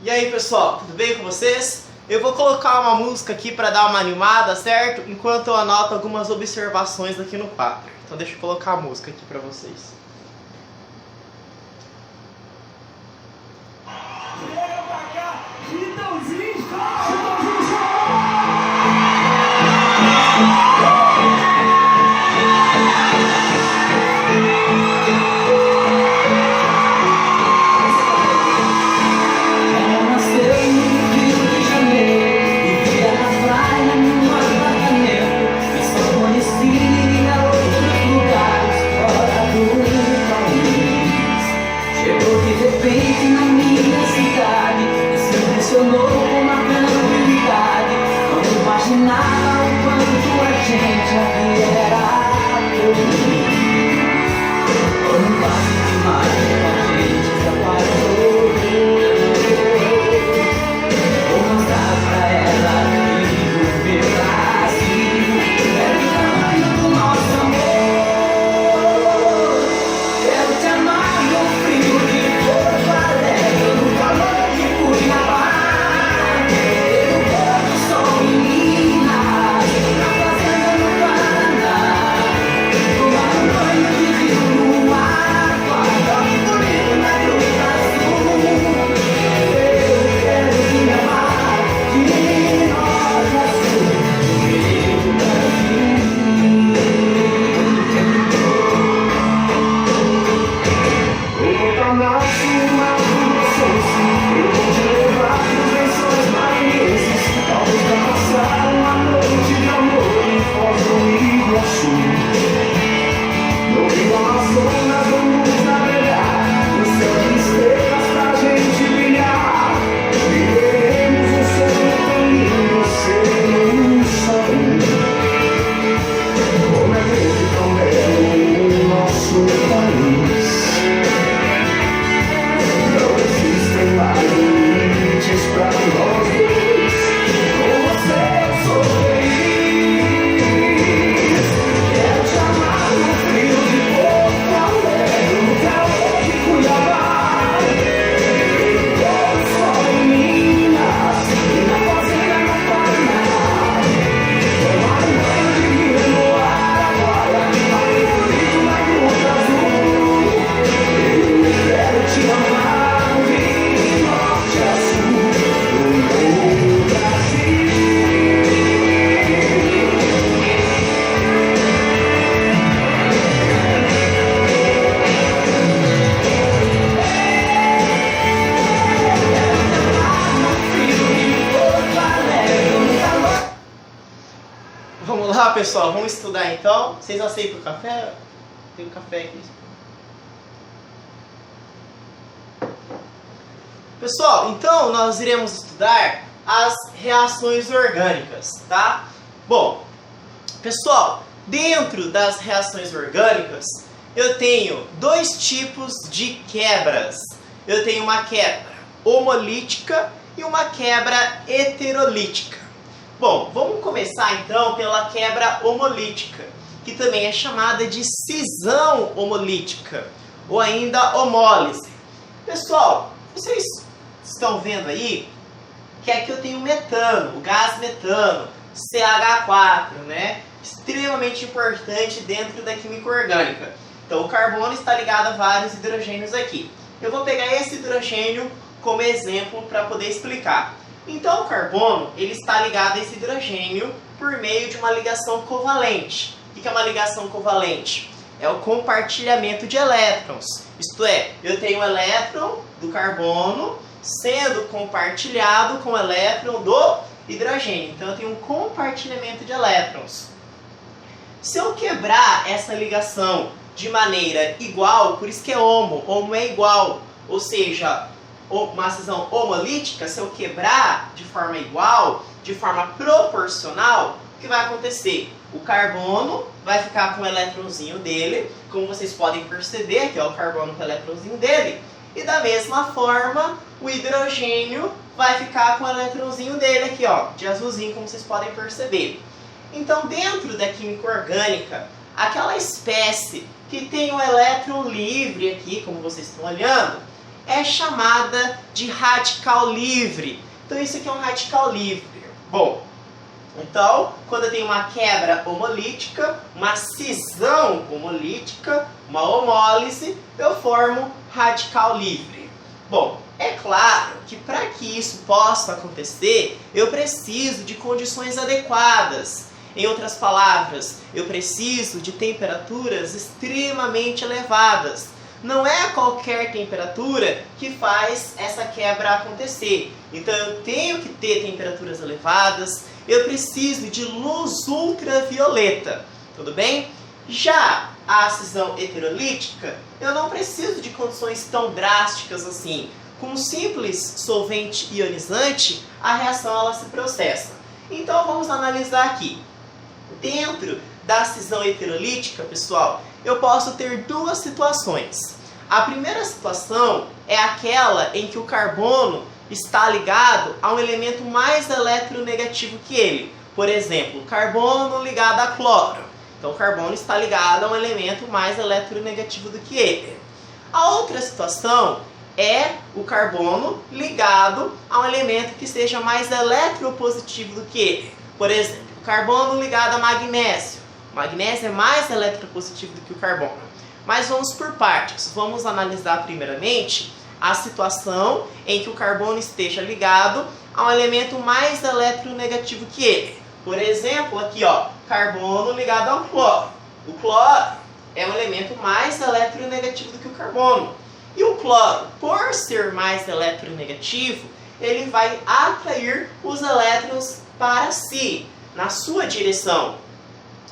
E aí pessoal, tudo bem com vocês? Eu vou colocar uma música aqui para dar uma animada, certo? Enquanto eu anoto algumas observações aqui no quadro. Então deixa eu colocar a música aqui para vocês. Vamos lá pessoal, vamos estudar então. Vocês aceitam o café? Tem um café aqui. Pessoal, então nós iremos estudar as reações orgânicas, tá? Bom, pessoal, dentro das reações orgânicas, eu tenho dois tipos de quebras. Eu tenho uma quebra homolítica e uma quebra heterolítica. Bom, vamos começar então pela quebra homolítica, que também é chamada de cisão homolítica, ou ainda homólise. Pessoal, vocês estão vendo aí que aqui eu tenho metano, o gás metano, CH4, né? Extremamente importante dentro da química orgânica. Então o carbono está ligado a vários hidrogênios aqui. Eu vou pegar esse hidrogênio como exemplo para poder explicar. Então o carbono ele está ligado a esse hidrogênio por meio de uma ligação covalente. O que é uma ligação covalente? É o compartilhamento de elétrons. Isto é, eu tenho o elétron do carbono sendo compartilhado com o elétron do hidrogênio. Então eu tenho um compartilhamento de elétrons. Se eu quebrar essa ligação de maneira igual, por isso que é homo é igual, ou seja, uma cisão homolítica, se eu quebrar de forma igual, de forma proporcional, o que vai acontecer? O carbono vai ficar com o elétronzinho dele, como vocês podem perceber, que é o carbono com o elétronzinho dele, e da mesma forma, o hidrogênio vai ficar com o elétronzinho dele aqui, ó, de azulzinho, como vocês podem perceber. Então, dentro da química orgânica, aquela espécie que tem o elétron livre aqui, como vocês estão olhando, é chamada de radical livre. Então isso aqui é um radical livre. Bom, então quando eu tenho uma quebra homolítica, uma cisão homolítica, uma homólise, eu formo radical livre. Bom, é claro que para que isso possa acontecer, eu preciso de condições adequadas. Em outras palavras, eu preciso de temperaturas extremamente elevadas. Não é a qualquer temperatura que faz essa quebra acontecer. Então eu tenho que ter temperaturas elevadas, eu preciso de luz ultravioleta, tudo bem? Já a cisão heterolítica, eu não preciso de condições tão drásticas assim. Com um simples solvente ionizante, a reação ela se processa. Então vamos analisar aqui. Dentro da cisão heterolítica, pessoal, eu posso ter duas situações. A primeira situação é aquela em que o carbono está ligado a um elemento mais eletronegativo que ele. Por exemplo, carbono ligado a cloro. Então o carbono está ligado a um elemento mais eletronegativo do que ele. A outra situação é o carbono ligado a um elemento que seja mais eletropositivo do que ele. Por exemplo, o carbono ligado a magnésio. O magnésio é mais eletropositivo do que o carbono. Mas vamos por partes. Vamos analisar primeiramente a situação em que o carbono esteja ligado a um elemento mais eletronegativo que ele. Por exemplo, aqui ó, carbono ligado ao cloro. O cloro é um elemento mais eletronegativo do que o carbono. E o cloro, por ser mais eletronegativo, ele vai atrair os elétrons para si, na sua direção.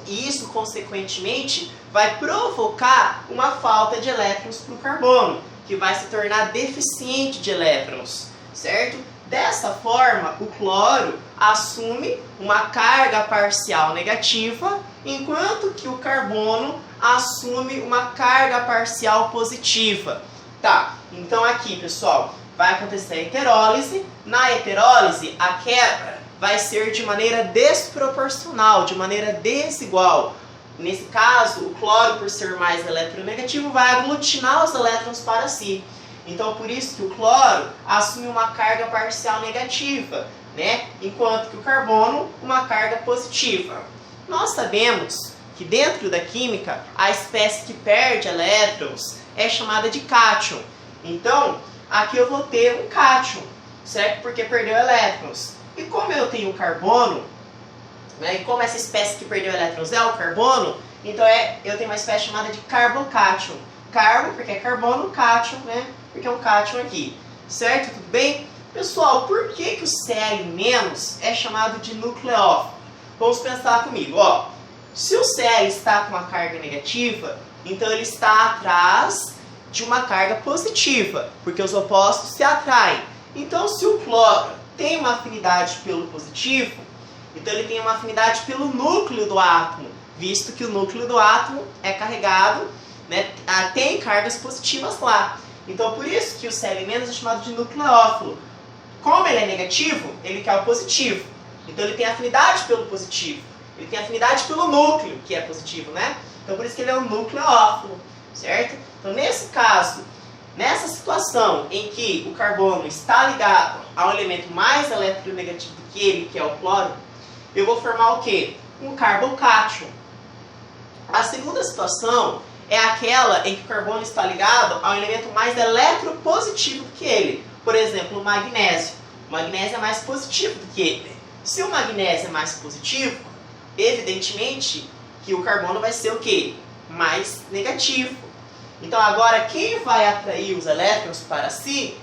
E isso, consequentemente, vai provocar uma falta de elétrons para o carbono, que vai se tornar deficiente de elétrons, certo? Dessa forma, o cloro assume uma carga parcial negativa, enquanto que o carbono assume uma carga parcial positiva. Tá, então aqui, pessoal, vai acontecer a heterólise. Na heterólise, a quebra vai ser de maneira desproporcional, de maneira desigual. Nesse caso, o cloro, por ser mais eletronegativo, vai aglutinar os elétrons para si. Então, por isso que o cloro assume uma carga parcial negativa, né? Enquanto que o carbono, uma carga positiva. Nós sabemos que dentro da química, a espécie que perde elétrons é chamada de cátion. Então, aqui eu vou ter um cátion, certo? Porque perdeu elétrons. E como eu tenho carbono, né, e como essa espécie que perdeu elétrons é o carbono, então eu tenho uma espécie chamada de carbocátion. Carbo, porque é carbono, cátion, né? Porque é um cátion aqui. Certo? Tudo bem? Pessoal, por que o Cl- é chamado de nucleófilo? Vamos pensar comigo, ó. Se o Cl está com uma carga negativa, então ele está atrás de uma carga positiva, porque os opostos se atraem. Então, se o cloro tem uma afinidade pelo positivo, então ele tem uma afinidade pelo núcleo do átomo, visto que o núcleo do átomo é carregado, né, tem cargas positivas lá. Então, por isso que o Cl- é chamado de nucleófilo. Como ele é negativo, ele quer o positivo. Então, ele tem afinidade pelo positivo. Ele tem afinidade pelo núcleo, que é positivo, né? Então, por isso que ele é um nucleófilo, certo? Então, nesse caso, nessa situação em que o carbono está ligado a um elemento mais eletronegativo do que ele, que é o cloro, eu vou formar o quê? Um carbocátion. A segunda situação é aquela em que o carbono está ligado a um elemento mais eletropositivo do que ele. Por exemplo, o magnésio. O magnésio é mais positivo do que ele. Se o magnésio é mais positivo, evidentemente que o carbono vai ser o quê? Mais negativo. Então agora quem vai atrair os elétrons para si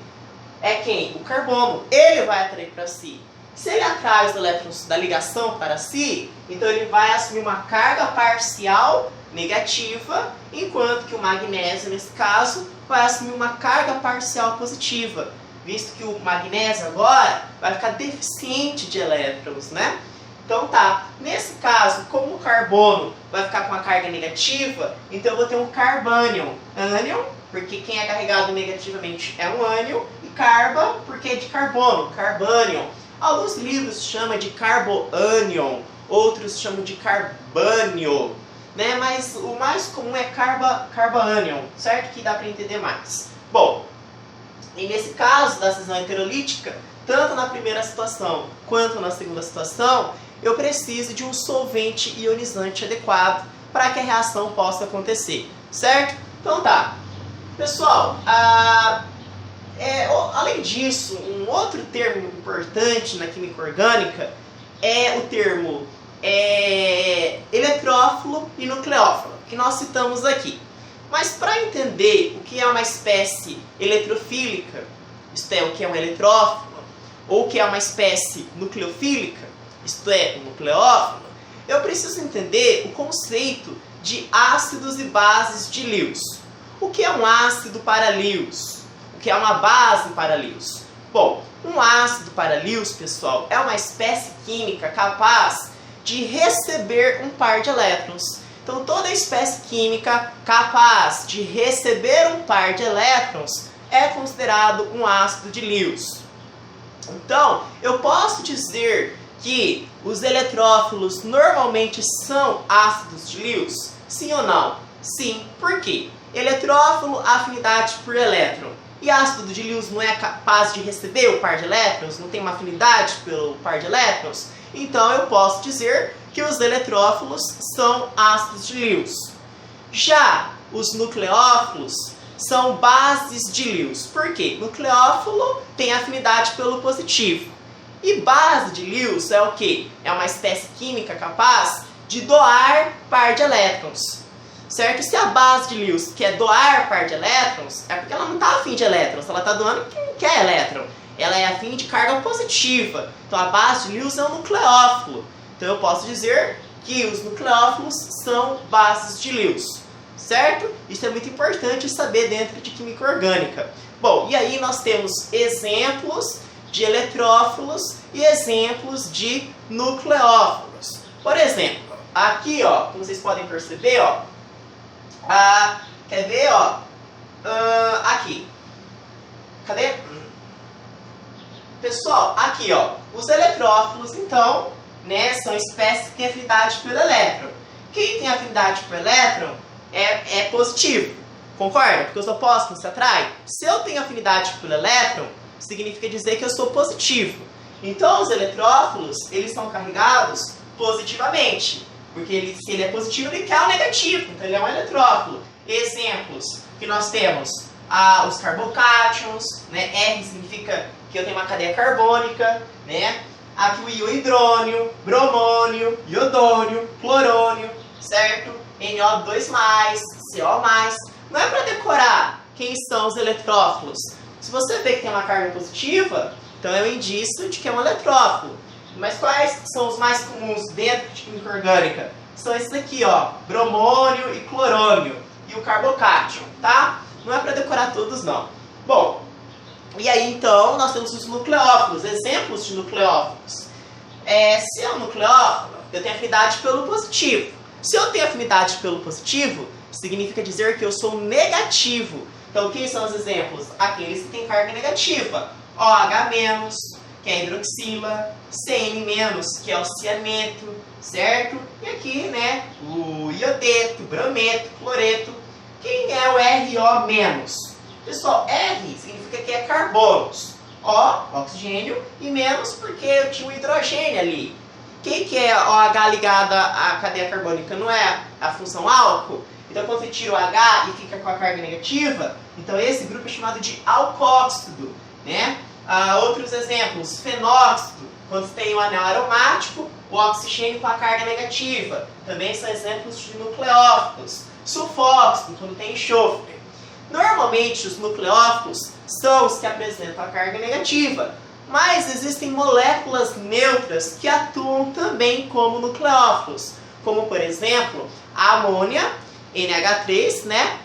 é quem? O carbono. Ele vai atrair para si. Se ele atrai os elétrons da ligação para si, então ele vai assumir uma carga parcial negativa, enquanto que o magnésio, nesse caso, vai assumir uma carga parcial positiva, visto que o magnésio agora vai ficar deficiente de elétrons, né? Então tá, nesse caso, como o carbono vai ficar com uma carga negativa, então eu vou ter um carbânion. Ânion, porque quem é carregado negativamente é um ânion, e carba, porque é de carbono, carbânion. Alguns livros chamam de carboânion, outros chamam de carbânio, né? Mas o mais comum é carbaânion, certo? Que dá para entender mais. Bom, E nesse caso da cisão heterolítica, tanto na primeira situação quanto na segunda situação, eu preciso de um solvente ionizante adequado para que a reação possa acontecer, certo? Então tá. Pessoal, além disso, um outro termo importante na química orgânica é o termo eletrófilo e nucleófilo, que nós citamos aqui. Mas para entender o que é uma espécie eletrofílica, isto é, o que é um eletrófilo, ou o que é uma espécie nucleofílica, isto é, um nucleófilo, eu preciso entender o conceito de ácidos e bases de Lewis. O que é um ácido para Lewis? O que é uma base para Lewis? Bom, um ácido para Lewis, pessoal, é uma espécie química capaz de receber um par de elétrons. Então, toda espécie química capaz de receber um par de elétrons é considerado um ácido de Lewis. Então, eu posso dizer que os eletrófilos normalmente são ácidos de Lewis? Sim ou não? Sim. Por quê? Eletrófilo, afinidade por elétron. E ácido de Lewis não é capaz de receber o par de elétrons? Não tem uma afinidade pelo par de elétrons? Então, eu posso dizer que os eletrófilos são ácidos de Lewis. Já os nucleófilos são bases de Lewis. Por quê? Nucleófilo tem afinidade pelo positivo. E base de Lewis é o quê? É uma espécie química capaz de doar par de elétrons. Certo? Se a base de Lewis quer doar par de elétrons, é porque ela não está afim de elétrons, ela está doando quem quer elétron. Ela é afim de carga positiva. Então a base de Lewis é um nucleófilo. Então eu posso dizer que os nucleófilos são bases de Lewis. Certo? Isso é muito importante saber dentro de química orgânica. Bom, e aí nós temos exemplos de eletrófilos e exemplos de nucleófilos. Por exemplo, aqui, ó, como vocês podem perceber, ó, quer ver, ó, aqui, cadê? Pessoal, aqui, ó, os eletrófilos, então, né, são espécies que têm afinidade pelo elétron. Quem tem afinidade pelo elétron é positivo, concorda? Porque os opostos se atraem. Se eu tenho afinidade pelo elétron, significa dizer que eu sou positivo. Então, os eletrófilos, eles são carregados positivamente. Porque se ele é positivo, ele quer o negativo. Então, ele é um eletrófilo. Exemplos que nós temos, os carbocátions, né? R significa que eu tenho uma cadeia carbônica, né? Aqui o íon hidrônio, bromônio, iodônio, clorônio, certo? NO2+, CO+. Não é para decorar quem são os eletrófilos. Se você vê que tem uma carga positiva, então é um indício de que é um eletrófilo. Mas quais são os mais comuns dentro de química orgânica? São esses aqui, ó, bromônio e clorônio e o carbocátion, tá? Não é para decorar todos, não. Bom, e aí então nós temos os nucleófilos, exemplos de nucleófilos. Se é um nucleófilo, eu tenho afinidade pelo positivo. Se eu tenho afinidade pelo positivo, significa dizer que eu sou negativo. Então, quem são os exemplos? Aqueles que têm carga negativa. OH-, que é a hidroxila, CN-, que é o cianeto, certo? E aqui, né, o iodeto, brometo, cloreto. Quem é o RO-? Pessoal, R significa que é carbonos. O, oxigênio, e menos porque eu tinha um hidrogênio ali. Quem que é OH ligada à cadeia carbônica? Não é a função álcool? Então, quando você tira o H e fica com a carga negativa, então esse grupo é chamado de alcóxido, né? Outros exemplos, fenóxido, quando você tem um anel aromático, o oxigênio com a carga negativa. Também são exemplos de nucleófilos. Sulfóxido, quando tem enxofre. Normalmente, os nucleófilos são os que apresentam a carga negativa, mas existem moléculas neutras que atuam também como nucleófilos, como, por exemplo, a amônia, NH3, né?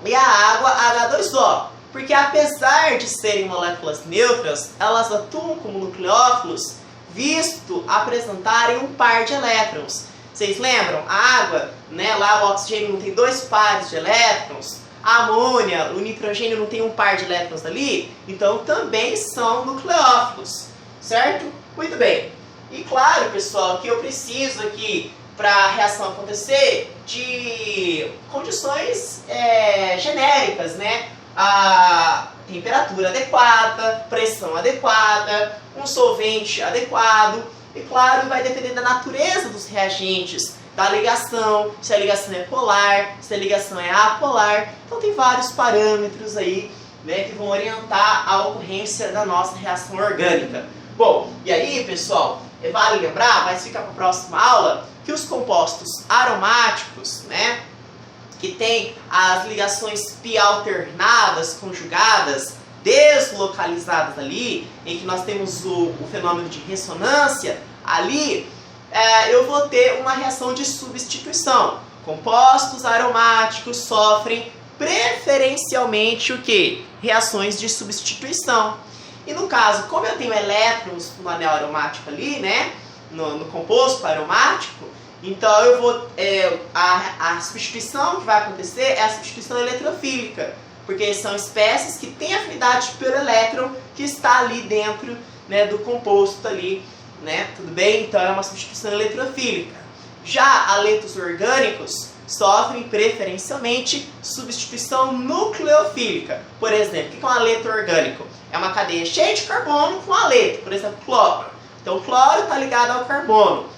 E a água, H2O. Porque apesar de serem moléculas neutras, elas atuam como nucleófilos, visto apresentarem um par de elétrons. Vocês lembram? A água, né? Lá o oxigênio não tem 2 pares de elétrons. A amônia, o nitrogênio não tem um par de elétrons ali. Então também são nucleófilos. Certo? Muito bem. E claro, pessoal, que eu preciso aqui, para a reação acontecer, de condições genéricas, né? temperatura adequada, pressão adequada, um solvente adequado. E claro, vai depender da natureza dos reagentes, da ligação, se a ligação é polar, se a ligação é apolar. Então tem vários parâmetros aí, né, que vão orientar a ocorrência da nossa reação orgânica. Bom, e aí, pessoal, vale lembrar, vai ficar para a próxima aula, que os compostos aromáticos, né, que tem as ligações pi alternadas, conjugadas, deslocalizadas ali, em que nós temos o fenômeno de ressonância, ali eu vou ter uma reação de substituição. Compostos aromáticos sofrem preferencialmente o quê? Reações de substituição. E no caso, como eu tenho elétrons no anel aromático ali, né, no composto aromático, então eu vou a substituição que vai acontecer é a substituição eletrofílica, porque são espécies que têm afinidade pelo elétron que está ali dentro, né, do composto ali, né, tudo bem? Então é uma substituição eletrofílica. Já aletos orgânicos sofrem preferencialmente substituição nucleofílica. Por exemplo, o que é um aleto orgânico? É uma cadeia cheia de carbono com aleto, por exemplo, cloro. Então o cloro está ligado ao carbono.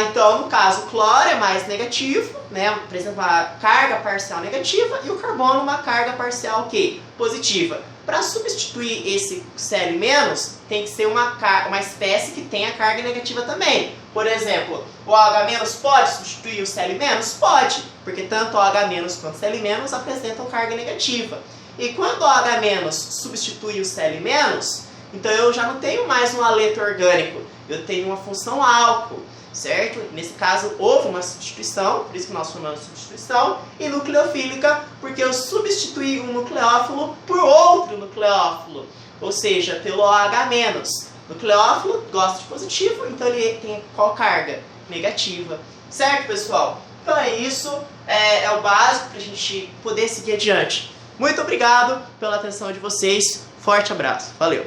Então, no caso, o cloro é mais negativo, né? Por exemplo, a carga parcial negativa, e o carbono uma carga parcial o quê? Positiva. Para substituir esse Cl-, tem que ser uma espécie que tenha carga negativa também. Por exemplo, o OH- pode substituir o Cl-? Pode, porque tanto o OH- quanto o Cl- apresentam carga negativa. E quando o OH- substitui o Cl-, então eu já não tenho mais um aleto orgânico, eu tenho uma função álcool. Certo? Nesse caso, houve uma substituição, por isso que nós chamamos de substituição, e nucleofílica, porque eu substituí um nucleófilo por outro nucleófilo, ou seja, pelo OH-. Nucleófilo gosta de positivo, então ele tem qual carga? Negativa. Certo, pessoal? Então é isso, é o básico para a gente poder seguir adiante. Muito obrigado pela atenção de vocês, forte abraço, valeu!